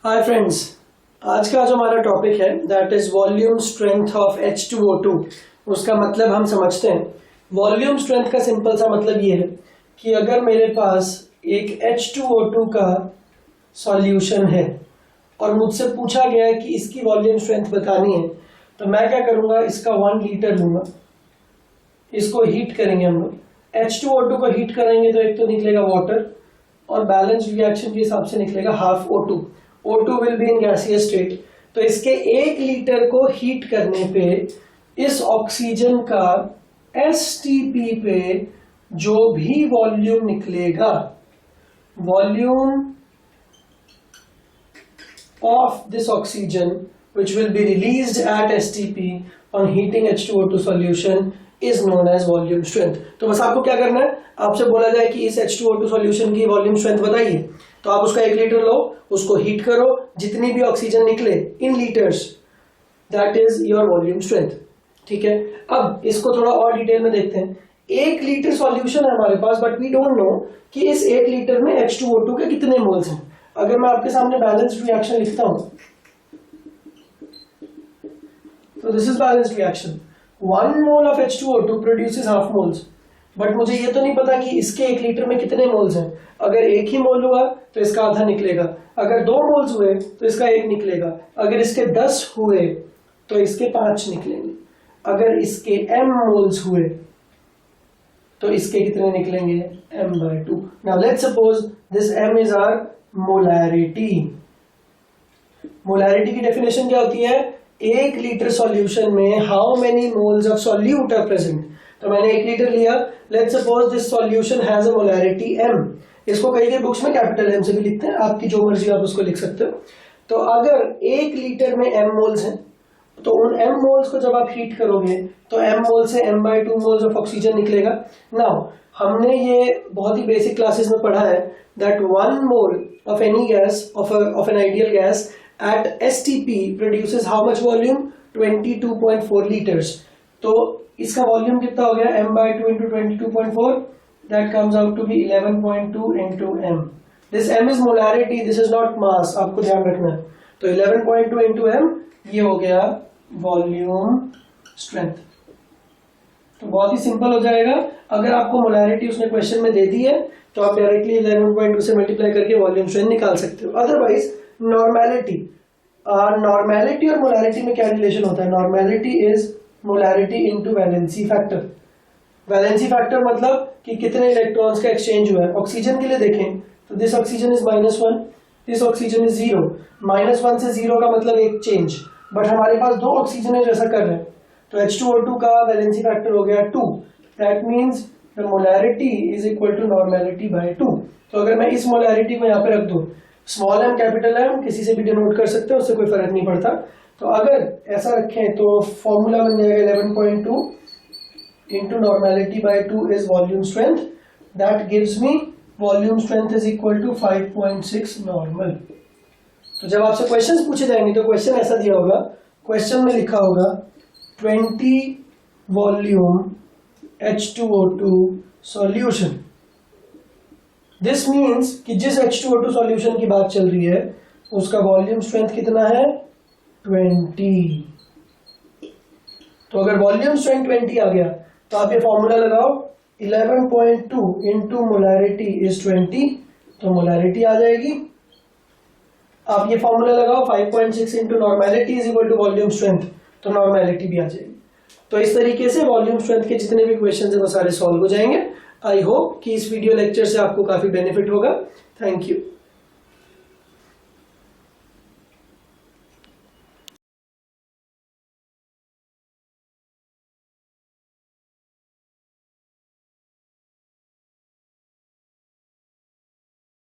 Hi friends, आज का जो हमारा टॉपिक है that is volume strength of H2O2। उसका मतलब हम समझते हैं। वॉल्यूम स्ट्रेंथ का सिंपल सा मतलब ये है कि अगर मेरे पास एक H2O2 का सॉल्यूशन है और मुझसे पूछा गया है कि इसकी वॉल्यूम स्ट्रेंथ बतानी है, तो मैं क्या करूंगा, इसका 1 लीटर लूंगा, इसको हीट करेंगे हम लोग। H2O2 को हीट करेंगे तो एक तो निकलेगा वाटर और बैलेंस रिएक्शन के हिसाब से निकलेगा half O2। O2 will be in gaseous state. तो इसके 1 लीटर को हीट करने पे इस ऑक्सीजन का STP पे जो भी वॉल्यूम निकलेगा, volume of this oxygen which will be released at STP on heating H2O2 solution is known as volume strength। तो बस आपको क्या करना है, आपसे बोला जाए कि इस H2O2 सॉल्यूशन की वॉल्यूम स्ट्रेंथ बताइए, तो आप उसका 1 लीटर लो, उसको हीट करो, जितनी भी ऑक्सीजन निकले इन litres, that is your volume strength. ठीक है, अब इसको थोड़ा और डिटेल में देखते हैं। 1 लीटर सॉल्यूशन है हमारे पास, बट वी डोंट नो कि इस 1 लीटर में H2O2 के कितने मोल्स हैं। अगर मैं आपके सामने बैलेंस्ड रिएक्शन लिखता हूं, तो this is balanced reaction. 1 mole of H2O2 produces half moles, but मुझे ये तो नहीं पता कि इसके 1 लीटर में कितने मोल्स हैं। अगर 1 ही मोल हुआ तो इसका आधा निकलेगा, अगर 2 मोल्स हुए तो इसका 1 निकलेगा, अगर इसके 10 हुए तो इसके 5 निकलेंगे, अगर इसके m मोल्स हुए तो इसके कितने निकलेंगे, m/2। Now let's suppose this m is our molarity. Molarity की डेफिनेशन क्या होती है, 1 लीटर सॉल्यूशन में how many moles of solute are present. तो मैंने 1 लीटर लिया, let's suppose this solution has a molarity m। इसको कई बुक्स में कैपिटल M से भी लिखते हैं, आपकी जो मर्जी आप उसको लिख सकते हो। तो अगर 1 लीटर में m मोल्स हैं, तो उन m मोल्स को जब आप हीट करोगे तो m मोल से m/2 मोल्स ऑफ ऑक्सीजन निकलेगा। नाउ हमने ये बहुत ही बेसिक क्लासेस में पढ़ा है that 1 mole of any gas off an ideal gas at STP produces how much volume, 22.4 liters। तो इसका वॉल्यूम कितना हो गया, m/2 into 22.4, that comes out to be 11.2 into m। this m is molarity, this is not mass, आपको ध्यान रखना है। तो 11.2 into m, ये हो गया वॉल्यूम स्ट्रेंथ। तो बहुत ही सिंपल हो जाएगा। अगर आपको मोलैरिटी उसने क्वेश्चन में दे दी है तो आप डायरेक्टली 11.2 से मल्टीप्लाई करके वॉल्यूम स्ट्रेंथ निकाल सकते हो। अदरवाइज नॉर्मेलिटी, नॉर्मेलिटी और मोलैरिटी में क्या रिलेशन होता है, normality is molarity into valency factor. Valency factor मतलब कि कितने इलेक्ट्रॉन्स का एक्सचेंज हुआ है। ऑक्सीजन के लिए देखें तो this oxygen is -1, this oxygen is 0। -1 से 0 का मतलब एक चेंज, बट हमारे पास 2 ऑक्सीजन है जैसा कर रहे हैं, तो H2O2 का वैलेंसी फैक्टर हो गया 2। That means the molarity is equal to normality by 2। तो अगर मैं इस मोलैरिटी को यहाँ पे रख दूं, स्मॉल m कैपिटल M किसी से भी डिनोट कर सकते हैं, उससे कोई फर्क नहीं पड़ता। तो अगर ऐसा रखें तो फॉर्मूला बन जाएगा 11.2 into normality by 2 is volume strength. That gives me volume strength is equal to 5.6 normal. तो जब आपसे क्वेश्चंस पूछे जाएंगे तो क्वेश्चन ऐसा दिया होगा, क्वेश्चन में लिखा होगा 20 volume H2O2 solution. This means कि जिस H2O2 सॉल्यूशन की बात चल रही है उसका वॉल्यूम स्ट्रेंथ कितना है, 20। तो अगर वॉल्यूम स्ट्रेंथ 20 आ गया तो आप ये फॉर्मूला लगाओ, 11.2 इंटू मोलैरिटी इज 20, तो मोलैरिटी आ जाएगी। आप ये फॉर्मूला लगाओ 5.6 into normality is equal to volume strength, तो नॉर्मेलिटी भी आ जाएगी। तो इस तरीके से वॉल्यूम स्ट्रेंथ के जितने भी क्वेश्चन है वो सारे सॉल्व हो जाएंगे। आई होप कि इस वीडियो लेक्चर से आपको काफी बेनिफिट होगा। Thank you.